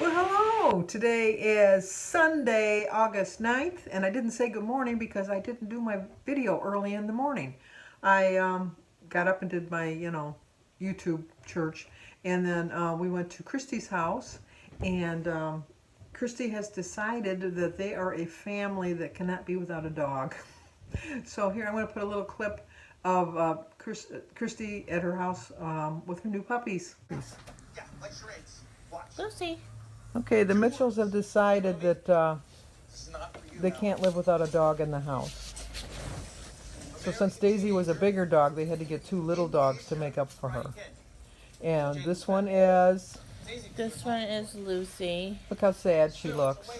Well, hello. Today is Sunday, August 9th, and I didn't say good morning because I didn't do my video early in the morning. I got up and did my, YouTube church, and then we went to Christy's house, and Christy has decided that they are a family that cannot be without a dog. So here I'm going to put a little clip of Christy at her house with her new puppies. Yeah, like charades. Watch. Lucy. Okay, the Mitchells have decided that they can't live without a dog in the house. So since Daisy was a bigger dog, they had to get two little dogs to make up for her. And this one is, This one is Lucy. look how sad she looks.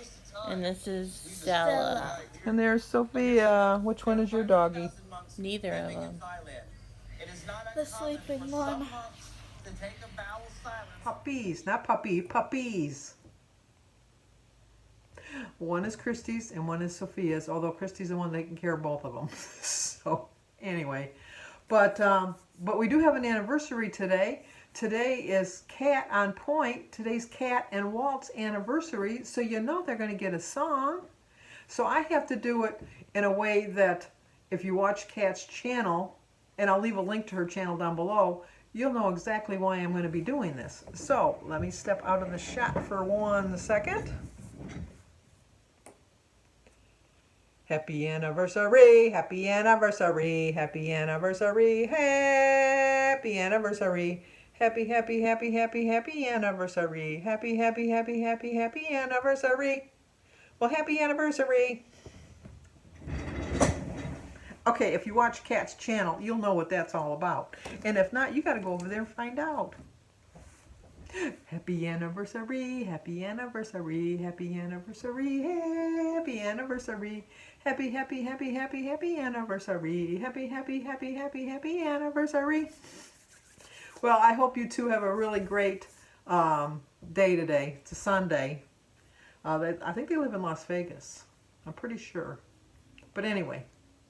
And this is Stella. And there's Sophia. Which one is your doggie? Neither of them. The sleeping one. Puppies, not puppy, puppies. One is Christy's and one is Sophia's, although Christy's the one taking care of both of them. So anyway, but we do have an anniversary today. Today is Cat on Point. Today's Cat and Walt's anniversary, so you know they're going to get a song. So I have to do it in a way that if you watch Cat's channel, and I'll leave a link to her channel down below, you'll know exactly why I'm going to be doing this. So let me step out of the shot for 1 second. Happy anniversary, happy anniversary, happy anniversary, happy anniversary. Happy, happy, happy, happy, happy anniversary. Happy, happy, happy, happy, happy anniversary. Well, happy anniversary. Okay, if you watch Cat's channel, you'll know what that's all about. And if not, you got to go over there and find out. Happy anniversary, happy anniversary, happy anniversary, happy anniversary. Happy, happy, happy, happy, happy anniversary. Happy, happy, happy, happy, happy anniversary. Well, I hope you two have a really great day today. It's a Sunday. I think they live in Las Vegas. I'm pretty sure. But anyway,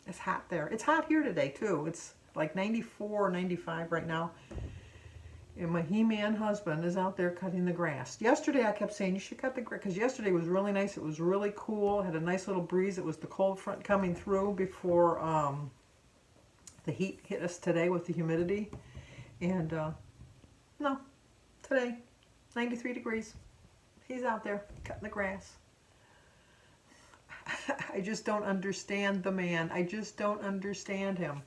it's hot there. It's hot here today, too. It's like 94 or 95 right now. And my He-Man husband is out there cutting the grass. Yesterday I kept saying, you should cut the grass, because yesterday was really nice. It was really cool. It had a nice little breeze. It was the cold front coming through before the heat hit us today with the humidity. And no, today, 93 degrees. He's out there cutting the grass. I just don't understand the man. I just don't understand him.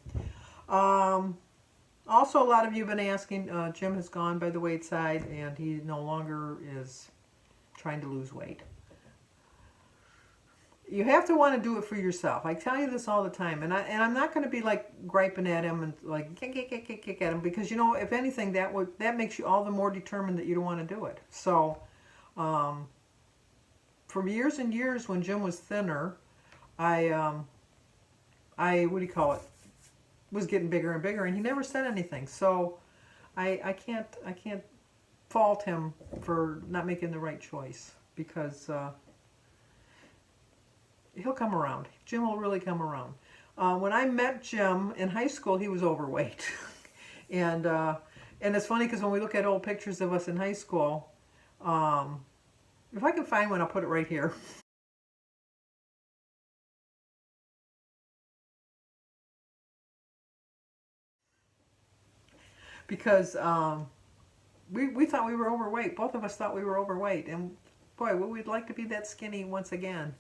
Also, a lot of you have been asking, Jim has gone by the weight side and he no longer is trying to lose weight. You have to want to do it for yourself. I tell you this all the time, and I'm not going to be like griping at him and like kick at him, because you know, if anything, that makes you all the more determined that you don't want to do it. So, for years and years, when Jim was thinner, I what do you call it? Was getting bigger and bigger, and he never said anything. So, I can't fault him for not making the right choice, because he'll come around. Jim will really come around. When I met Jim in high school, he was overweight. And it's funny because when we look at old pictures of us in high school, if I can find one, I'll put it right here. Because we thought we were overweight. Both of us thought we were overweight. And boy, we'd like to be that skinny once again.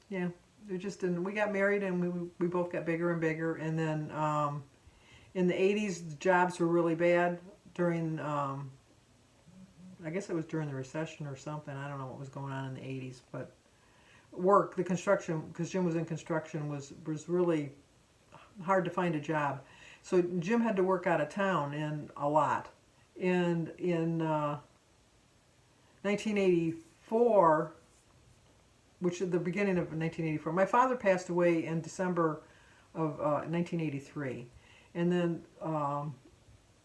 Yeah, we just didn't. We got married and we both got bigger and bigger. And then in the 80s, the jobs were really bad during, I guess it was during the recession or something. I don't know what was going on in the 80s. But work, the construction, because Jim was in construction, was really hard to find a job. So Jim had to work out of town and a lot. And in 1984, which is the beginning of 1984. My father passed away in December of 1983. And then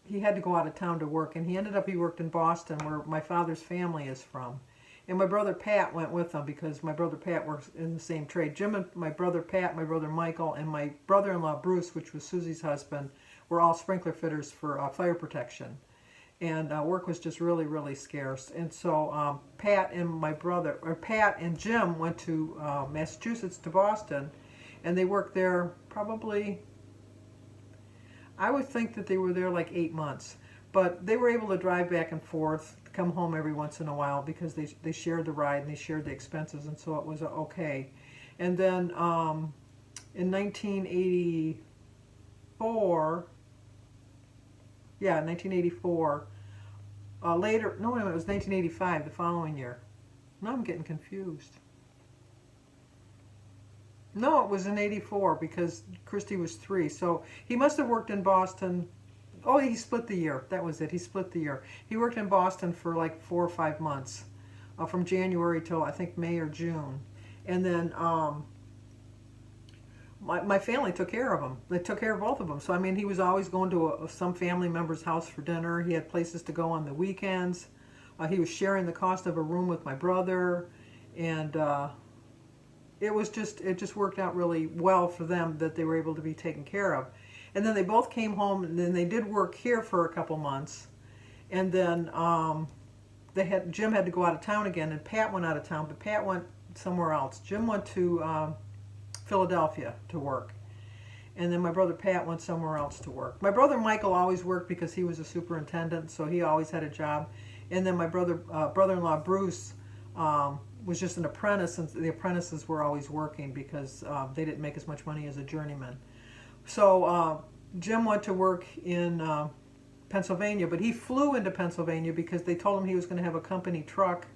he had to go out of town to work. And he worked in Boston, where my father's family is from. And my brother Pat went with him, because my brother Pat works in the same trade. Jim and my brother Pat, my brother Michael, and my brother-in-law Bruce, which was Susie's husband, were all sprinkler fitters for fire protection. and work was just really, really scarce. And so Pat and Jim went to Massachusetts, to Boston, and they worked there probably, I would think that they were there like 8 months. But they were able to drive back and forth, come home every once in a while because they shared the ride and they shared the expenses, and so it was okay. And then in 1984, yeah, 1984, later, no, it was 1985, the following year. Now I'm getting confused. No, it was in 84 because Christy was 3. So he must have worked in Boston. Oh, he split the year. That was it. He split the year. He worked in Boston for like 4 or 5 months, from January till I think May or June. And then my family took care of him. They took care of both of them. So, I mean, he was always going to some family member's house for dinner. He had places to go on the weekends. He was sharing the cost of a room with my brother. And it just worked out really well for them that they were able to be taken care of. And then they both came home, and then they did work here for a couple months. And then Jim had to go out of town again, and Pat went out of town, but Pat went somewhere else. Jim went to Philadelphia to work. And then my brother Pat went somewhere else to work. My brother Michael always worked because he was a superintendent, so he always had a job. And then my brother-in-law Bruce was just an apprentice, and the apprentices were always working because they didn't make as much money as a journeyman. So Jim went to work in Pennsylvania, but he flew into Pennsylvania because they told him he was going to have a company truck,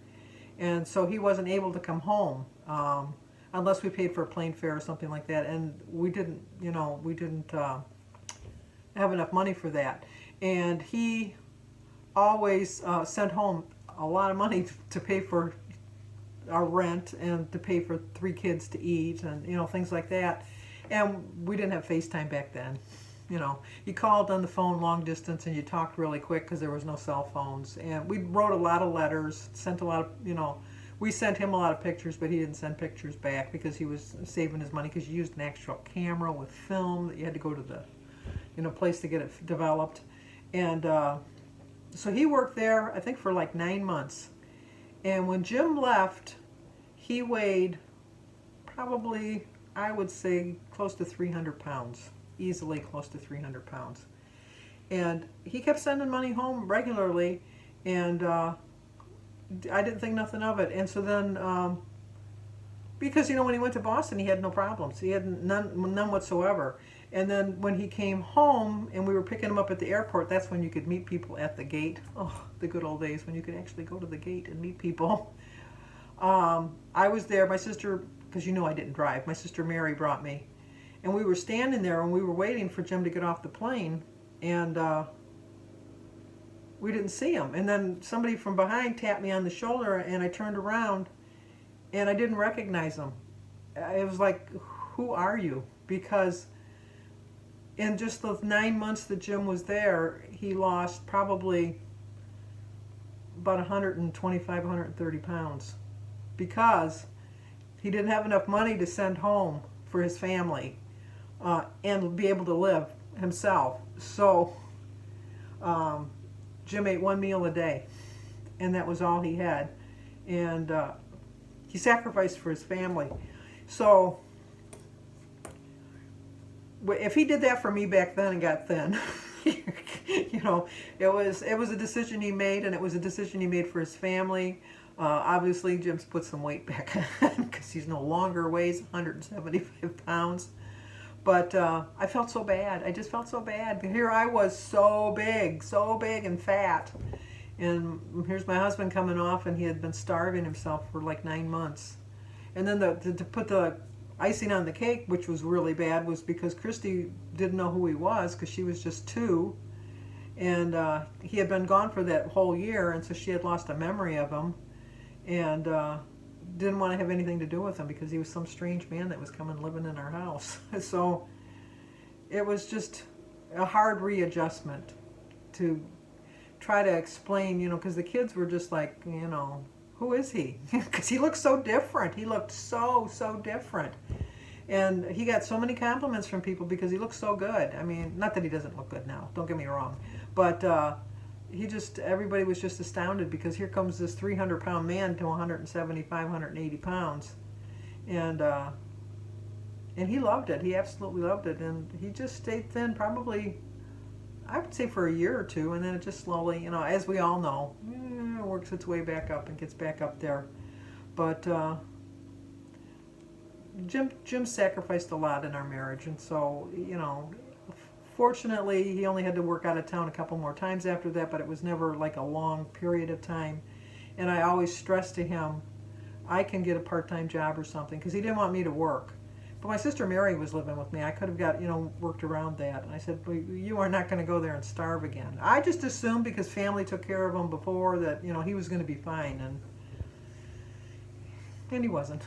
and so he wasn't able to come home unless we paid for a plane fare or something like that. And we didn't have enough money for that. And he always sent home a lot of money to pay for our rent and to pay for 3 kids to eat and things like that. And we didn't have FaceTime back then. You called on the phone long distance and you talked really quick because there was no cell phones. And we wrote a lot of letters, sent a lot of, we sent him a lot of pictures, but he didn't send pictures back because he was saving his money, because you used an actual camera with film that you had to go to the, place to get it developed. And so he worked there, I think, for like 9 months. And when Jim left, he weighed probably, I would say, close to 300 pounds. Easily close to 300 pounds. And he kept sending money home regularly, and I didn't think nothing of it. And so then, because, when he went to Boston, he had no problems. He had none whatsoever. And then when he came home and we were picking him up at the airport, that's when you could meet people at the gate. Oh, the good old days when you could actually go to the gate and meet people. I was there, my sister, because I didn't drive, my sister Mary brought me. And we were standing there and we were waiting for Jim to get off the plane, and we didn't see him. And then somebody from behind tapped me on the shoulder, and I turned around and I didn't recognize him. It was like, who are you? Because in just those 9 months that Jim was there, he lost probably about 125, 130 pounds because he didn't have enough money to send home for his family and be able to live himself. So Jim ate 1 meal a day, and that was all he had. And he sacrificed for his family. So if he did that for me back then and got thin, it was a decision he made, and it was a decision he made for his family. Obviously, Jim's put some weight back on because he's no longer weighs 175 pounds. But I felt so bad. I just felt so bad. Here I was so big and fat. And here's my husband coming off, and he had been starving himself for like 9 months. And then to put the icing on the cake, which was really bad, was because Christy didn't know who he was because she was just 2. And he had been gone for that whole year, and so she had lost a memory of him. And didn't want to have anything to do with him because he was some strange man that was coming living in our house. So it was just a hard readjustment to try to explain, because the kids were just like, who is he? Because he looked so different. He looked so different. And he got so many compliments from people because he looked so good. I mean, not that he doesn't look good now, don't get me wrong. But everybody was just astounded because here comes this 300-pound man to 175, 180 pounds. And he loved it. He absolutely loved it. And he just stayed thin probably, I would say, for a year or two. And then it just slowly, as we all know, works its way back up and gets back up there. But Jim sacrificed a lot in our marriage. And so, fortunately, he only had to work out of town a couple more times after that, but it was never like a long period of time. And I always stressed to him, I can get a part-time job or something, because he didn't want me to work. But my sister Mary was living with me. I could have got, worked around that. And I said, well, you are not going to go there and starve again. I just assumed because family took care of him before that, he was going to be fine. And he wasn't.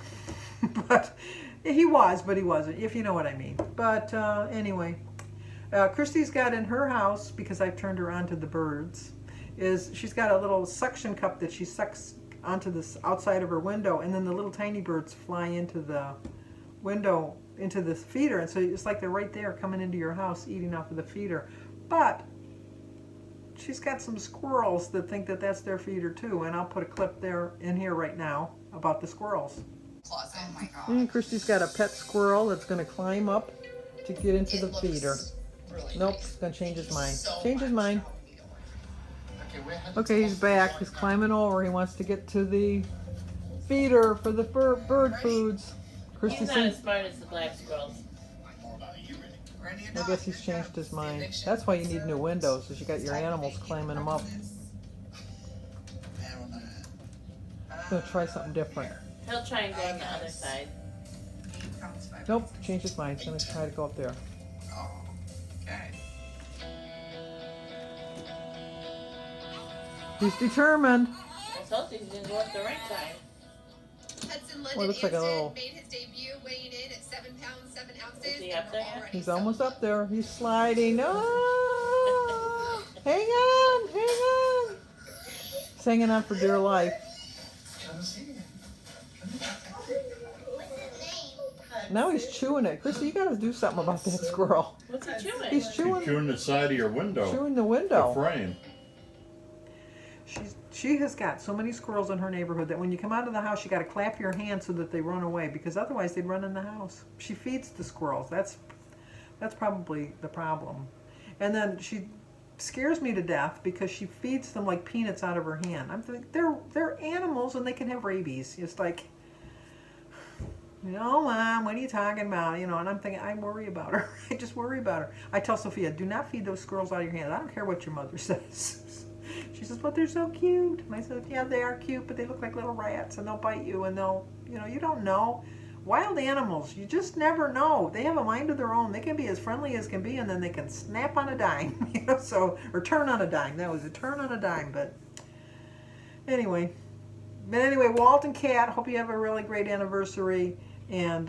But he was, but he wasn't, if you know what I mean. But anyway, Christy's got in her house, because I've turned her on to the birds, she's got a little suction cup that she sucks onto the outside of her window, and then the little tiny birds fly into the window, into the feeder, and so it's like they're right there coming into your house eating off of the feeder. But she's got some squirrels that think that that's their feeder too, and I'll put a clip there in here right now about the squirrels. Closet. Oh my god. And Christy's got a pet squirrel that's going to climb up to get into the feeder. Really Nope, nice. it's going to change his mind. So Change his much. mind. Okay, Okay, he's back. He's climbing over. He wants to get to the feeder for the bird foods. Christy He's not seems, as smart as the black squirrels. I guess he's changed his mind. That's why you need new windows, is you got your animals climbing them up. I'm going to try something different. He'll try and go on the other side. Nope, change his mind. He's going to try to go up there. Oh, okay. He's determined. I told you he's gonna go up the right side. Hudson Well, it looks like a little... made his debut weighing in at 7 pounds 7 ounces. Is he up there yet? He's almost up there. He's sliding. Oh! Hang on, hang on. He's hanging on for dear life. Now he's chewing it. Chrissy, you gotta do something about that squirrel. What's he chewing? He's chewing, Chewing the side of your window. chewing the The window. frame. She has got so many squirrels in her neighborhood that when you come out of the house, you got to clap your hands so that they run away, because otherwise they'd run in the house. She feeds the squirrels. That's probably the problem. And then she scares me to death because she feeds them like peanuts out of her hand. I'm thinking they're animals and they can have rabies. It's like, Mom, what are you talking about? And I'm thinking, I worry about her. I just worry about her. I tell Sophia, do not feed those squirrels out of your hand. I don't care what your mother says. She says, but they're so cute. And I said, yeah, they are cute, but they look like little rats, and they'll bite you, and they'll, you don't know. Wild animals, you just never know. They have a mind of their own. They can be as friendly as can be, and then they can snap on a dime, or turn on a dime. That was a turn on a dime, but anyway. But anyway, Walt and Kat, hope you have a really great anniversary, and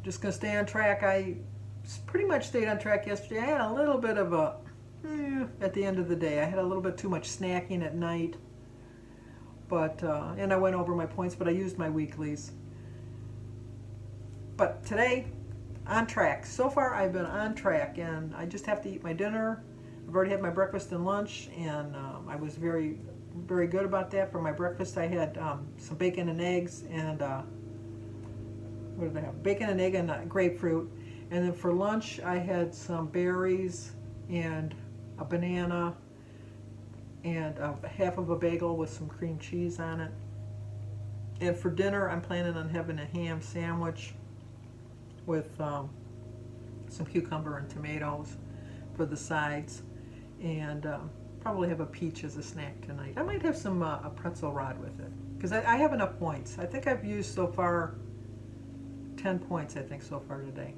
just going to stay on track. I pretty much stayed on track yesterday. I had a little bit of a at the end of the day. I had a little bit too much snacking at night, but and I went over my points, but I used my weeklies. But today, on track. So far, I've been on track, and I just have to eat my dinner. I've already had my breakfast and lunch, and I was very, very good about that. For my breakfast, I had some bacon and eggs, and what did I have? Bacon and egg and grapefruit. And then for lunch, I had some berries and a banana and half of a bagel with some cream cheese on it. And for dinner, I'm planning on having a ham sandwich with some cucumber and tomatoes for the sides, and probably have a peach as a snack tonight. I might have some a pretzel rod with it, because I have enough points. I think I've used so far 10 points, I think, so far today.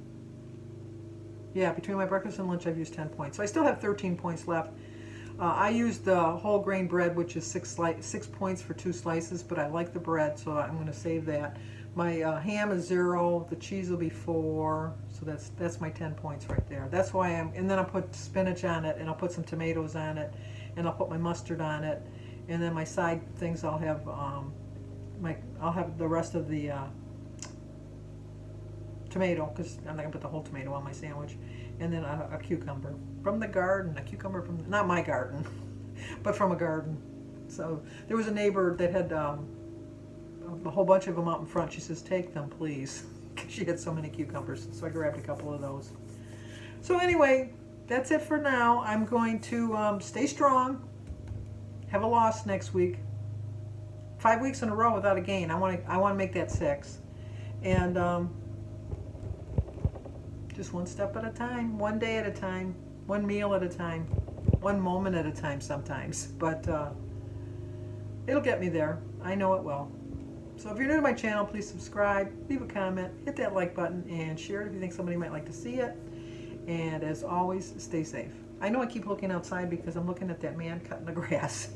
Yeah, between my breakfast and lunch, I've used 10 points. So I still have 13 points left. I used the whole grain bread, which is 6 points for 2 slices, but I like the bread, so I'm going to save that. My ham is 0. The cheese will be 4. So that's my 10 points right there. That's why and then I'll put spinach on it, and I'll put some tomatoes on it, and I'll put my mustard on it, and then my side things I'll have I'll have the rest of the tomato, because I'm not gonna put the whole tomato on my sandwich, and then a cucumber from the garden. A cucumber from not my garden, but from a garden. So there was a neighbor that had a whole bunch of them out in front. She says, "Take them, please." She had so many cucumbers, so I grabbed a couple of those. So anyway, that's it for now. I'm going to stay strong. Have a loss next week. 5 weeks in a row without a gain. I want to make that 6, and just one step at a time, one day at a time, one meal at a time, one moment at a time sometimes. But it'll get me there. I know it will. So if you're new to my channel, please subscribe, leave a comment, hit that like button, and share it if you think somebody might like to see it. And as always, stay safe. I know I keep looking outside because I'm looking at that man cutting the grass.